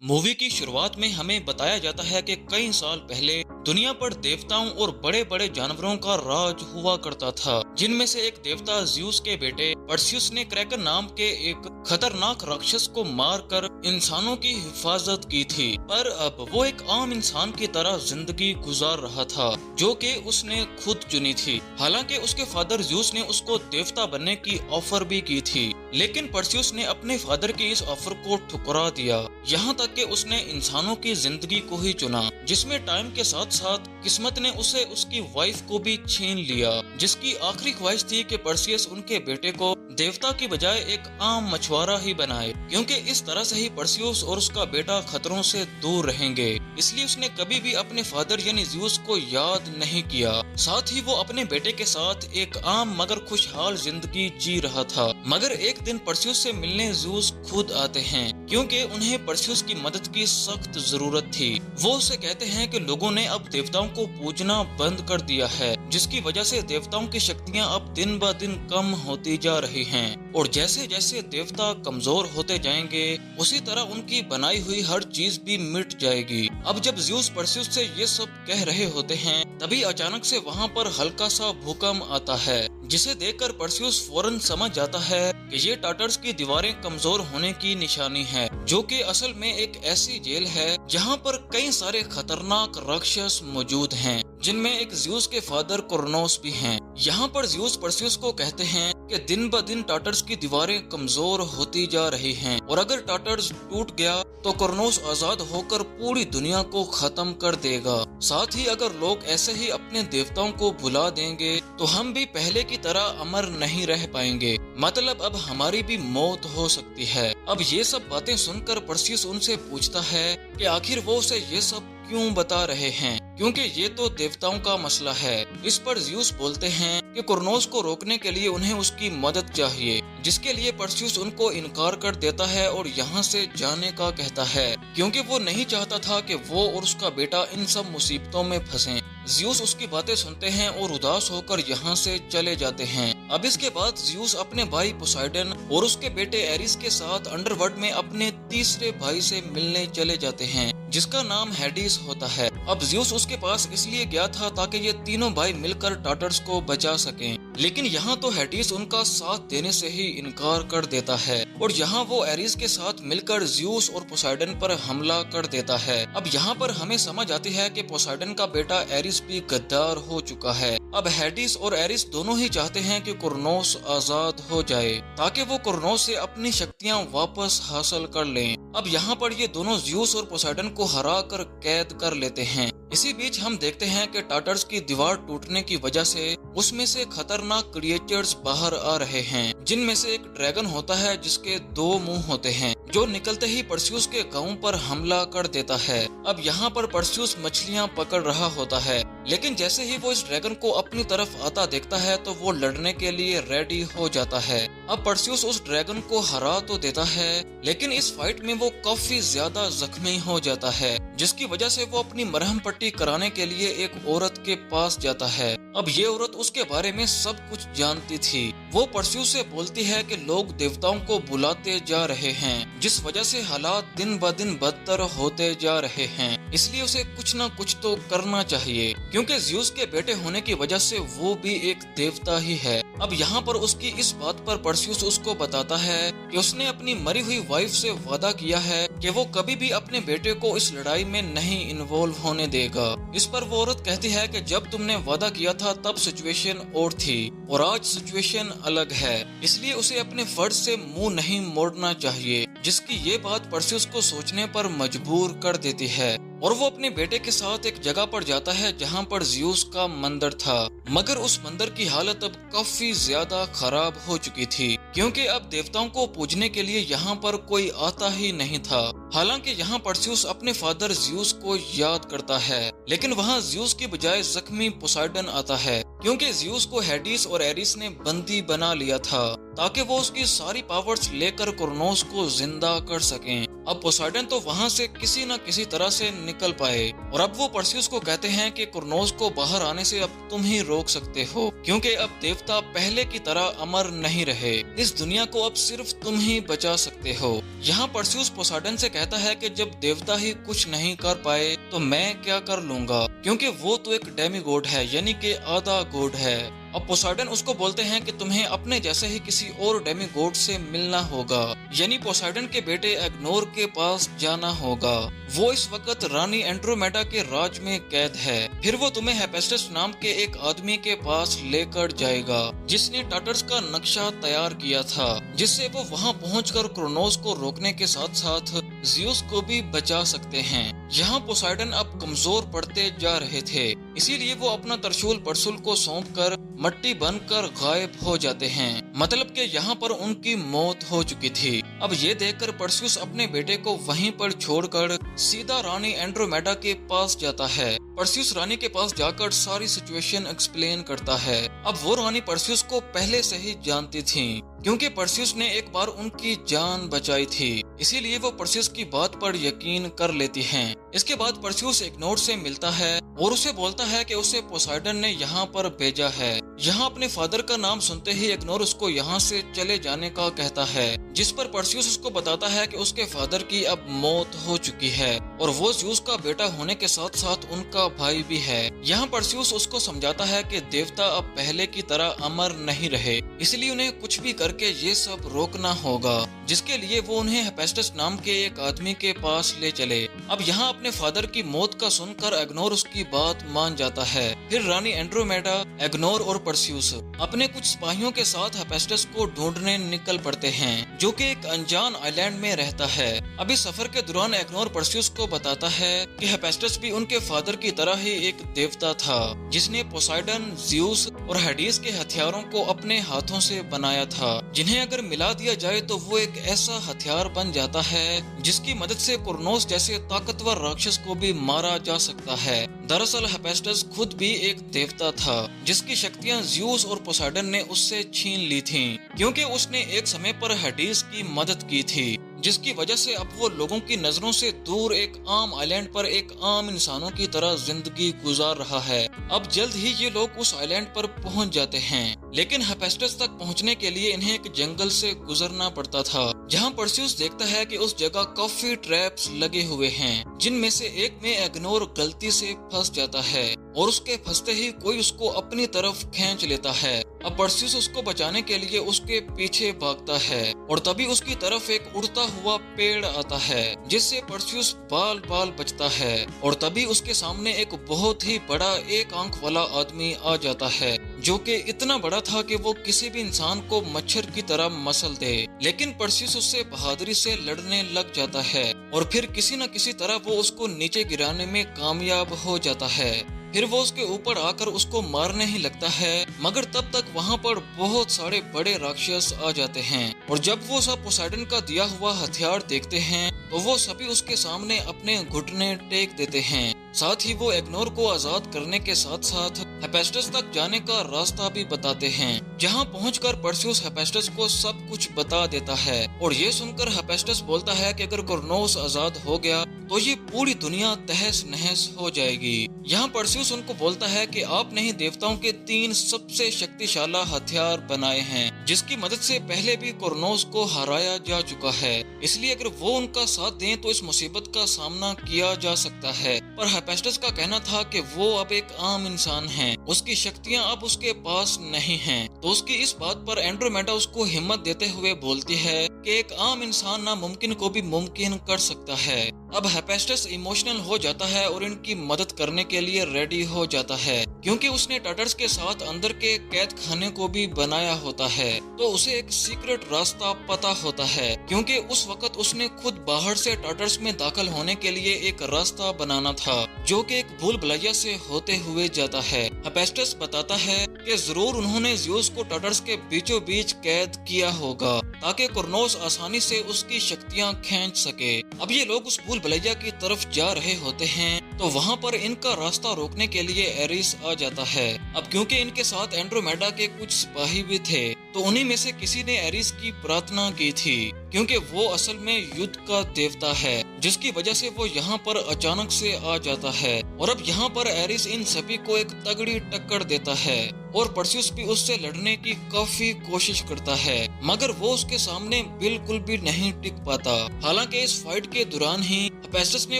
Movie की शुरुआत में हमें बताया जाता है कि कई साल पहले दुनिया पर देवताओं और बड़े बड़े जानवरों का राज हुआ करता था, जिनमें से एक देवता ज्यूस के बेटे परसियस ने क्रैकन नाम के एक खतरनाक राक्षस को मारकर इंसानों की हिफाजत की थी। पर अब वो एक आम इंसान की तरह जिंदगी गुजार रहा था, जो कि उसने खुद चुनी थी। हालांकि उसके फादर ज्यूस ने उसको देवता बनने की ऑफर भी की थी, लेकिन परसियस ने अपने फादर की इस ऑफर को ठुकरा दिया। यहाँ तक कि उसने इंसानों की जिंदगी को ही चुना, जिसमें टाइम के साथ साथ किस्मत ने उसे उसकी वाइफ को भी छीन लिया, जिसकी आखिरी ख्वाहिश थी कि परसियस उनके बेटे को देवता की बजाय एक आम मछुआरा ही बनाए, क्योंकि इस तरह से ही परसियस और उसका बेटा खतरों से दूर रहेंगे। इसलिए उसने कभी भी अपने फादर यानी ज्यूस को याद नहीं किया। साथ ही वो अपने बेटे के साथ एक आम मगर खुशहाल जिंदगी जी रहा था। मगर एक दिन परसियस से मिलने ज्यूस खुद आते हैं, क्योंकि उन्हें परसियस की मदद की सख्त जरूरत थी। वो उसे कहते हैं कि लोगों ने अब देवताओं को पूजना बंद कर दिया है, जिसकी वजह से देवताओं की शक्तियां अब दिन ब दिन कम होती जा रही हैं, और जैसे जैसे देवता कमजोर होते जाएंगे उसी तरह उनकी बनाई हुई हर चीज भी मिट जाएगी। अब जब ज्यूस परसियस से ये सब कह रहे होते हैं, तभी अचानक से वहाँ पर हल्का सा भूकंप आता है, जिसे देखकर परसियस फौरन समझ जाता है कि ये टार्टर्स की दीवारें कमजोर होने की निशानी है, जो कि असल में एक ऐसी जेल है जहाँ पर कई सारे खतरनाक राक्षस मौजूद हैं, जिनमें एक ज्यूस के फादर क्रोनोस भी हैं। यहाँ पर ज्यूस परसियस को कहते हैं कि दिन ब दिन टार्टर्स की दीवारें कमजोर होती जा रही हैं, और अगर टार्टर्स टूट गया तो क्रोनोस आजाद होकर पूरी दुनिया को खत्म कर देगा। साथ ही अगर लोग ऐसे ही अपने देवताओं को भुला देंगे तो हम भी पहले की तरह अमर नहीं रह पाएंगे, मतलब अब हमारी भी मौत हो सकती है। अब ये सब बातें सुनकर परसियस उनसे पूछता है कि आखिर वो उसे ये सब क्यों बता रहे हैं, क्योंकि ये तो देवताओं का मसला है। इस पर ज्यूस बोलते हैं कि क्रोनोस को रोकने के लिए उन्हें उसकी मदद चाहिए, जिसके लिए परसियस उनको इनकार कर देता है और यहाँ से जाने का कहता है, क्योंकि वो नहीं चाहता था कि वो और उसका बेटा इन सब मुसीबतों में फंसें। ज्यूस उसकी बातें सुनते हैं और उदास होकर यहाँ से चले जाते हैं। अब इसके बाद ज्यूस अपने भाई पोसाइडन और उसके बेटे एरिस के साथ अंडरवर्ल्ड में अपने तीसरे भाई से मिलने चले जाते हैं, जिसका नाम हेडिस होता है। अब ज्यूस उसके पास इसलिए गया था ताकि ये तीनों भाई मिलकर टार्टर्स को बचा सकें, लेकिन यहाँ तो हेडिस उनका साथ देने से ही इनकार कर देता है, और यहाँ वो एरिस के साथ मिलकर ज्यूस और पोसाइडन पर हमला कर देता है। अब यहाँ पर हमें समझ आती है कि पोसाइडन का बेटा एरिस भी गद्दार हो चुका है। अब हेडिस और एरिस दोनों ही चाहते हैं कि क्रोनोस आजाद हो जाए, ताकि वो क्रोनोस से अपनी शक्तियाँ वापस हासिल कर लें। अब यहाँ पर ये दोनों ज्यूस और पोसाइडन को हरा कर कैद कर लेते हैं। इसी बीच हम देखते हैं कि टार्टर्स की दीवार टूटने की वजह से उसमें से खतरनाक क्रिएचर्स बाहर आ रहे हैं, जिनमें से एक ड्रैगन होता है जिसके 2 मुंह होते हैं, जो निकलते ही परसियस के गांव पर हमला कर देता है। अब यहाँ पर परसियस मछलियाँ पकड़ रहा होता है, लेकिन जैसे ही वो इस ड्रैगन को अपनी तरफ आता देखता है तो वो लड़ने के लिए रेडी हो जाता है। अब परसियस उस ड्रैगन को हरा तो देता है, लेकिन इस फाइट में वो काफी ज्यादा जख्मी हो जाता है, जिसकी वजह से वो अपनी मरहम पट्टी कराने के लिए एक औरत के पास जाता है। अब ये औरत उसके बारे में सब कुछ जानती थी। वो परसियस से बोलती है कि लोग देवताओं को बुलाते जा रहे हैं, जिस वजह से हालात दिन ब दिन बदतर होते जा रहे हैं, इसलिए उसे कुछ न कुछ तो करना चाहिए, क्योंकि ज्यूस के बेटे होने की वजह से वो भी एक देवता ही है। अब यहाँ पर उसकी इस बात पर परसियस उसको बताता है कि उसने अपनी मरी हुई वाइफ से वादा किया है कि वो कभी भी अपने बेटे को इस लड़ाई में नहीं इन्वॉल्व होने देगा। इस पर वो औरत कहती है कि जब तुमने वादा किया था तब सिचुएशन और थी, और आज सिचुएशन अलग है, इसलिए उसे अपने फर्ज से मुंह नहीं मोड़ना चाहिए। जिसकी ये बात परसियस को सोचने पर मजबूर कर देती है, और वो अपने बेटे के साथ एक जगह पर जाता है जहाँ पर ज्यूस का मंदिर था। मगर उस मंदिर की हालत अब काफी ज्यादा खराब हो चुकी थी, क्योंकि अब देवताओं को पूजने के लिए यहाँ पर कोई आता ही नहीं था। हालांकि यहाँ परसियस अपने फादर ज्यूस को याद करता है, लेकिन वहाँ ज्यूस की बजाय जख्मी पोसाइडन आता है, क्योंकि ज्यूस को हेडिस और एरिस ने बंदी बना लिया था, ताकि वो उसकी सारी पावर्स लेकर क्रोनोस को जिंदा कर सकें। अब पोसाइडन तो वहाँ से किसी न किसी तरह से निकल पाए और अब वो परस्यूस को कहते हैं कि कुरनोस को बाहर आने से अब तुम ही रोक सकते हो, क्योंकि अब देवता पहले की तरह अमर नहीं रहे। इस दुनिया को अब सिर्फ तुम ही बचा सकते हो। यहाँ परस्यूस पोसाइडन से कहता है कि जब देवता ही कुछ नहीं कर पाए तो मैं क्या कर लूंगा, क्योंकि वो तो एक डेमी गॉड है, यानी कि आधा गॉड है। अब पोसाइडन उसको बोलते हैं कि तुम्हें अपने जैसे ही किसी और डेमी गॉड से मिलना होगा, यानी पोसाइडन के बेटे एग्नोर के पास जाना होगा। वो इस वक्त रानी एंड्रोमेडा के राज में कैद है। फिर वो तुम्हें हेफेस्टस नाम के एक आदमी के पास लेकर जाएगा जिसने टार्टर्स का नक्शा तैयार किया था, जिससे वो वहां पहुंचकर क्रोनोस को रोकने के साथ साथ ज़ियस को भी बचा सकते हैं। यहाँ पोसाइडन अब कमजोर पड़ते जा रहे थे, इसीलिए वो अपना त्रिशूल परशुल को सौंपकर मट्टी बनकर गायब हो जाते हैं। मतलब कि यहाँ पर उनकी मौत हो चुकी थी। अब ये देखकर परस्यूस अपने बेटे को वहीं पर छोड़कर सीधा रानी एंड्रोमेडा के पास जाता है। परस्यूस रानी के पास जाकर सारी सिचुएशन एक्सप्लेन करता है। अब वो रानी परस्यूस को पहले से ही जानती थी, क्योंकि परस्यूस ने एक बार उनकी जान बचाई थी, इसीलिए वो परस्यूस की बात पर यकीन कर लेती हैं। इसके बाद परस्यूस इग्नोर से मिलता है और उसे बोलता है कि उसे पोसाइडन ने यहाँ पर भेजा है। यहाँ अपने फादर का नाम सुनते ही इग्नोर उसको यहाँ से चले जाने का कहता है, जिस पर परस्यूस उसको बताता है कि उसके फादर की अब मौत हो चुकी है और वो ज़्यूस का बेटा होने के साथ साथ उनका भाई भी है। यहाँ परस्यूस उसको समझाता है कि देवता अब पहले की तरह अमर नहीं रहे, इसलिए उन्हें कुछ भी करके ये सब रोकना होगा, जिसके लिए वो उन्हें हेफेस्टस नाम के एक आदमी के पास ले चले। अब यहाँ अपने फादर की मौत का सुनकर एग्नोर उसकी बात मान जाता है। फिर रानी एंड्रोमेडा, एग्नोर और परस्यूस अपने कुछ सिपाहियों के साथ हेफेस्टस को ढूंढने निकल पड़ते हैं, जो कि एक अनजान आइलैंड में रहता है। अभी सफर के दौरान एग्नोर परस्यूस को बताता है कि हेफेस्टस भी उनके फादर की तरह ही एक देवता था, जिसने पोसाइडन, ज़्यूस और हेडिस के हथियारों को अपने हाथों से बनाया था, जिन्हें अगर मिला दिया जाए तो वो एक ऐसा हथियार बन जाता है जिसकी मदद से कुरनोस जैसे ताकतवर राक्षस को भी मारा जा सकता है। दरअसल हेफेस्टस खुद भी एक देवता था, जिसकी शक्तियां ज़्यूस और पोसाइडन ने उससे छीन ली थीं, क्योंकि उसने एक समय पर हेडिस की मदद की थी, जिसकी वजह से अब वो लोगों की नजरों से दूर एक आम आइलैंड पर एक आम इंसानों की तरह जिंदगी गुजार रहा है। अब जल्द ही ये लोग उस आइलैंड पर पहुंच जाते हैं, लेकिन हेफेस्टस तक पहुंचने के लिए इन्हें एक जंगल से गुजरना पड़ता था, जहां परस्यूस देखता है कि उस जगह काफी ट्रैप्स लगे हुए हैं, जिनमें से एक में एग्नोर गलती से फंस जाता है और उसके फंसते ही कोई उसको अपनी तरफ खींच लेता है। अब परस्यूस उसको बचाने के लिए उसके पीछे भागता है और तभी उसकी तरफ एक उड़ता हुआ पेड़ आता है, जिससे परस्यूस बाल बाल बचता है और तभी उसके सामने एक बहुत ही बड़ा एक आंख वाला आदमी आ जाता है, जो कि इतना बड़ा था कि वो किसी भी इंसान को मच्छर की तरह मसल दे। लेकिन परस्यूस उससे बहादुरी से लड़ने लग जाता है और फिर किसी न किसी तरह वो उसको नीचे गिराने में कामयाब हो जाता है। फिर वो उसके ऊपर आकर उसको मारने ही लगता है, मगर तब तक वहाँ पर बहुत सारे बड़े राक्षस आ जाते हैं और जब वो सब पोसाइडन का दिया हुआ हथियार देखते हैं तो वो सभी उसके सामने अपने घुटने टेक देते हैं। साथ ही वो एग्नोर को आजाद करने के साथ साथ हेफेस्टस तक जाने का रास्ता भी बताते हैं, जहां पहुंचकर परस्यूस हेफेस्टस को सब कुछ बता देता है और ये सुनकर हेफेस्टस बोलता है कि अगर कुरनोस आजाद हो गया तो ये पूरी दुनिया तहस नहस हो जाएगी। यहाँ परस्यूस उनको बोलता है कि आपने ही देवताओं के 3 सबसे शक्तिशाली हथियार बनाए हैं, जिसकी मदद से पहले भी कुरनोस को हराया जा चुका है, इसलिए अगर वो उनका साथ दें तो इस मुसीबत का सामना किया जा सकता है। पर हेफेस्टस का कहना था कि वो अब एक आम इंसान है, उसकी शक्तियां अब उसके पास नहीं हैं। तो उसकी इस बात पर एंड्रोमेडा उसको हिम्मत देते हुए बोलती है कि एक आम इंसान नामुमकिन को भी मुमकिन कर सकता है। अब हेफेस्टस इमोशनल हो जाता है और इनकी मदद करने के लिए रेडी हो जाता है, क्योंकि उसने टार्टर्स के साथ अंदर के कैद खाने को भी बनाया होता है, तो उसे एक सीक्रेट रास्ता पता होता है, क्योंकि उस वक्त उसने खुद बाहर से टार्टर्स में दाखिल होने के लिए एक रास्ता बनाना था, जो कि एक भूल भुलैया से होते हुए जाता है। हेफेस्टस बताता है कि जरूर उन्होंने ज़्यूस को टार्टर्स के बीचों बीच कैद किया होगा, ताकि कुरनोस आसानी से उसकी शक्तियां खींच सके। अब ये लोग उस भूल भुलैया की तरफ जा रहे होते हैं, तो वहाँ पर इनका रास्ता रोकने के लिए एरिस आ जाता है। अब क्योंकि इनके साथ एंड्रोमेडा के कुछ सिपाही भी थे, तो उन्हीं में से किसी ने एरिस की प्रार्थना की थी, क्योंकि वो असल में युद्ध का देवता है, जिसकी वजह से वो यहाँ पर अचानक से आ जाता है। और अब यहाँ पर एरिस इन सभी को एक तगड़ी टक्कर देता है और परसिउस भी उससे लड़ने की काफी कोशिश करता है, मगर वो उसके सामने बिल्कुल भी नहीं टिक पाता। हालांकि इस फाइट के दौरान ही हेफेस्टस ने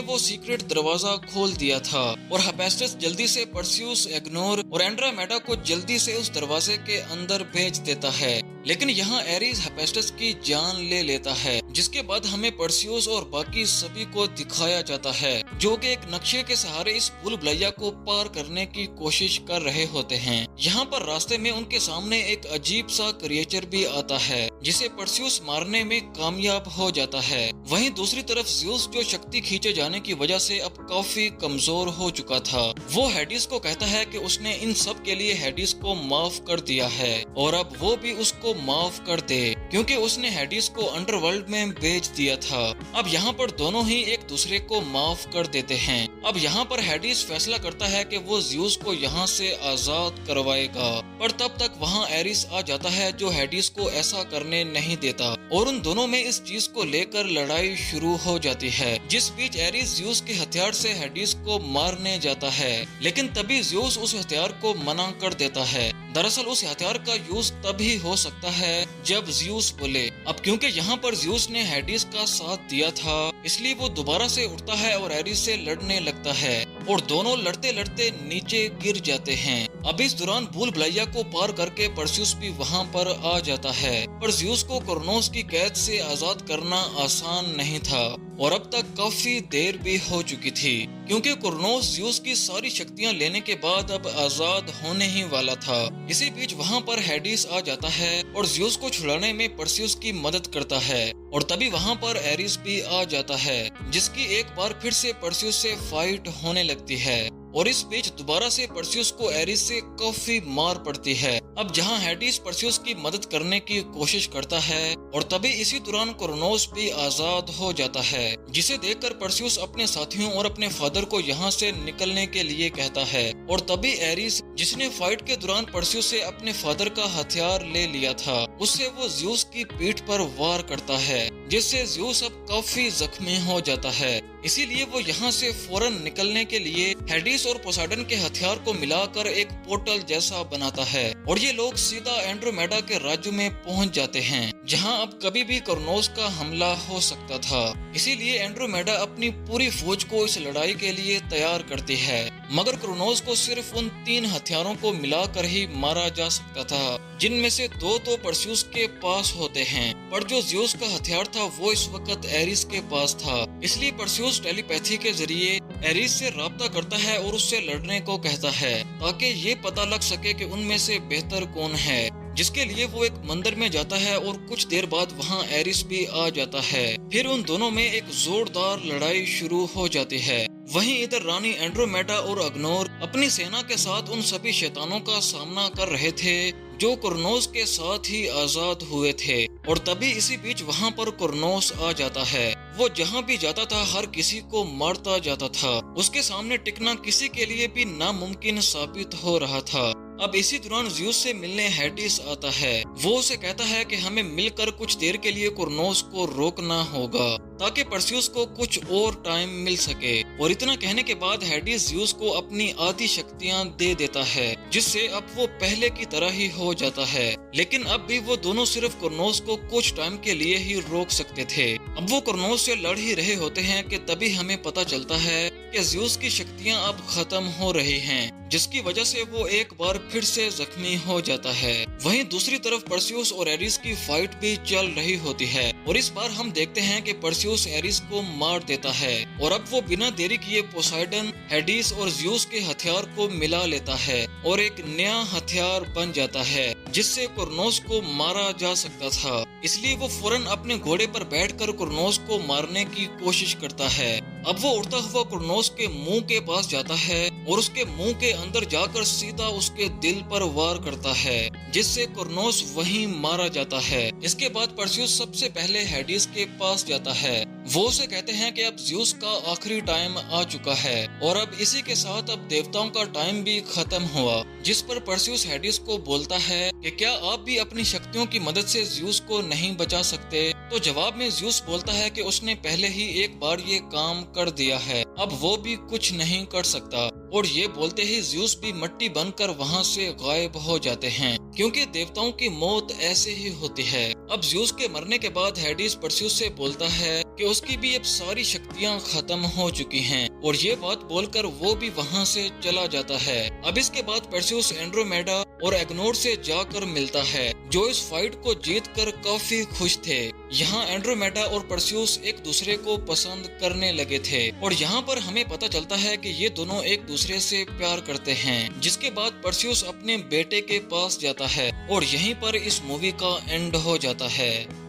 वो सीक्रेट दरवाजा खोल दिया था और हेफेस्टस जल्दी से परसिउस, एग्नोर और एंड्रोमेडा को जल्दी से उस दरवाजे के अंदर भेज देता है। लेकिन यहाँ एरिस हेफेस्टस की जान ले लेता है, जिसके बाद हमें परसिउस और बाकी सभी को दिखाया जाता है, जो कि एक नक्शे के सहारे इस भूल भुलैया को पार करने की कोशिश कर रहे होते हैं। यहाँ पर रास्ते में उनके सामने एक अजीब सा क्रिएचर भी आता है, जिसे परसिउस मारने में कामयाब हो जाता है। वहीं दूसरी तरफ ज़्यूस, जो शक्ति खींचे जाने की वजह से अब काफी कमजोर हो चुका था, वो हेडिस को कहता है कि उसने इन सब के लिए हेडिस को माफ कर दिया है और अब वो भी उसको माफ कर दे, क्योंकि उसने हेडिस को अंडरवर्ल्ड में भेज दिया था। अब यहाँ पर दोनों ही एक दूसरे को माफ कर देते हैं। अब यहाँ पर हेडिस फैसला करता है कि वो ज़्यूस को यहाँ से आजाद करवाएगा, पर तब तक वहाँ एरिस आ जाता है, जो हेडिस को ऐसा करने नहीं देता और उन दोनों में इस चीज को लेकर लड़ाई शुरू हो जाती है, जिस बीच एरिस ज़्यूस के हथियार से हेडिस को मारने जाता है, लेकिन तभी ज़्यूस उस हथियार को मना कर देता है। दरअसल उस हथियार का यूज तभी हो सकता है जब ज़्यूस बोले। अब क्योंकि यहाँ पर ज़्यूस ने हेडिस का साथ दिया था, इसलिए वो दोबारा से उठता है और एरिस से लड़ने लगता है और दोनों लड़ते लड़ते नीचे गिर जाते हैं। अब इस दौरान भूल भुलैया को पार करके परसिउस भी वहाँ पर आ जाता है, पर ज़्यूस को क्रोनोस की कैद से आजाद करना आसान नहीं था और अब तक काफी देर भी हो चुकी थी, क्योंकि क्रोनोस ज़्यूस की सारी शक्तियां लेने के बाद अब आजाद होने ही वाला था। इसी बीच वहाँ पर हेडिस आ जाता है और ज़्यूस को छुड़ाने में परसिउस की मदद करता है और तभी वहाँ पर एरिस भी आ जाता है, जिसकी एक बार फिर से परसिउस से फाइट होने लगती है और इस बीच दोबारा से परसिउस को एरिस से काफी मार पड़ती है। अब जहां हेडिस परसिउस की मदद करने की कोशिश करता है और तभी इसी दौरान क्रोनोस भी आजाद हो जाता है, जिसे देखकर परसिउस अपने साथियों और अपने फादर को यहां से निकलने के लिए कहता है और तभी एरिस, जिसने फाइट के दौरान परसिउस से अपने फादर का हथियार ले लिया था, उससे वो ज़्यूस की पीठ पर वार करता है, जिससे ज़्यूस अब काफी जख्मी हो जाता है। इसीलिए वो यहाँ से फौरन निकलने के लिए हेडिस और पोसाइडन के हथियार को मिलाकर एक पोर्टल जैसा बनाता है और ये लोग सीधा एंड्रोमेडा के राज्य में पहुँच जाते हैं, जहाँ अब कभी भी क्रोनोस का हमला हो सकता था। इसीलिए एंड्रोमेडा अपनी पूरी फौज को इस लड़ाई के लिए तैयार करती है, मगर क्रोनोस को सिर्फ उन 3 हथियारों को मिलाकर ही मारा जा सकता था, जिनमें से 2 तो परसिउस के पास होते हैं, पर जो ज़्यूस का हथियार था वो इस वक्त एरिस के पास था। इसलिए परसिउस टेलीपैथी के जरिए एरिस से राब्ता करता है और उससे लड़ने को कहता है, ताकि ये पता लग सके कि उनमें से बेहतर कौन है, जिसके लिए वो एक मंदिर में जाता है और कुछ देर बाद वहाँ एरिस भी आ जाता है। फिर उन दोनों में एक जोरदार लड़ाई शुरू हो जाती है। वहीं इधर रानी एंड्रोमेडा और अग्नोर अपनी सेना के साथ उन सभी शैतानों का सामना कर रहे थे जो क्रोनोस के साथ ही आजाद हुए थे और तभी इसी बीच वहाँ पर क्रोनोस आ जाता है। वो जहाँ भी जाता था हर किसी को मारता जाता था, उसके सामने टिकना किसी के लिए भी नामुमकिन साबित हो रहा था। अब इसी दौरान ज़्यूस से मिलने हेडिस आता है। वो उसे कहता है कि हमें मिलकर कुछ देर के लिए क्रोनोस को रोकना होगा ताकि परसिउस को कुछ और टाइम मिल सके, और इतना कहने के बाद हेडिस ज़्यूस को अपनी आधी शक्तियां दे देता है, जिससे अब वो पहले की तरह ही हो जाता है। लेकिन अब भी वो दोनों सिर्फ क्रोनोस को कुछ टाइम के लिए ही रोक सकते थे। अब वो क्रोनोस से लड़ ही रहे होते हैं कि तभी हमें पता चलता है कि ज़्यूस की शक्तियां अब खत्म हो रही हैं, जिसकी वजह से वो एक बार फिर से जख्मी हो जाता है। वहीं दूसरी तरफ परसिउस और एरिस की फाइट भी चल रही होती है और इस बार हम देखते हैं कि परसिउस एरिस को मार देता है और अब वो बिना देरी किए पोसाइडन, हेडिस और ज़्यूस के हथियार को मिला लेता है और एक नया हथियार बन जाता है, जिससे क्रोनोस को मारा जा सकता था। इसलिए वो फौरन अपने घोड़े पर बैठकर क्रोनोस को मारने की कोशिश करता है। अब वो उड़ता हुआ क्रोनोस के मुंह के पास जाता है और उसके मुंह के अंदर जाकर सीधा उसके दिल पर वार करता है, जिससे क्रोनोस वहीं मारा जाता है। इसके बाद परसिउस सबसे पहले हेडिस के पास जाता है वो उसे कहते हैं कि अब ज़्यूस का आखिरी टाइम आ चुका है और अब इसी के साथ अब देवताओं का टाइम भी खत्म हुआ। जिस पर परस्यूस हेडिस को बोलता है कि क्या आप भी अपनी शक्तियों की मदद से ज़्यूस को नहीं बचा सकते? तो जवाब में ज़्यूस बोलता है कि उसने पहले ही एक बार ये काम कर दिया है, अब वो भी कुछ नहीं कर सकता। और ये बोलते ही ज़्यूस भी मिट्टी बनकर वहाँ से गायब हो जाते हैं, क्योंकि देवताओं की मौत ऐसे ही होती है। अब ज़्यूस के मरने के बाद हेडिस परस्यूस से बोलता है कि उसकी भी अब सारी शक्तियाँ खत्म हो चुकी हैं, और ये बात बोलकर वो भी वहाँ से चला जाता है। अब इसके बाद परस्यूस एंड्रोमेडा और एग्नोर से जाकर मिलता है, जो इस फाइट को जीतकर काफी खुश थे। यहाँ एंड्रोमेडा और परस्यूस एक दूसरे को पसंद करने लगे थे, और यहाँ पर हमें पता चलता है कि ये दोनों एक दूसरे से प्यार करते हैं। जिसके बाद परस्यूस अपने बेटे के पास जाता है और यहीं पर इस मूवी का एंड हो जाता है।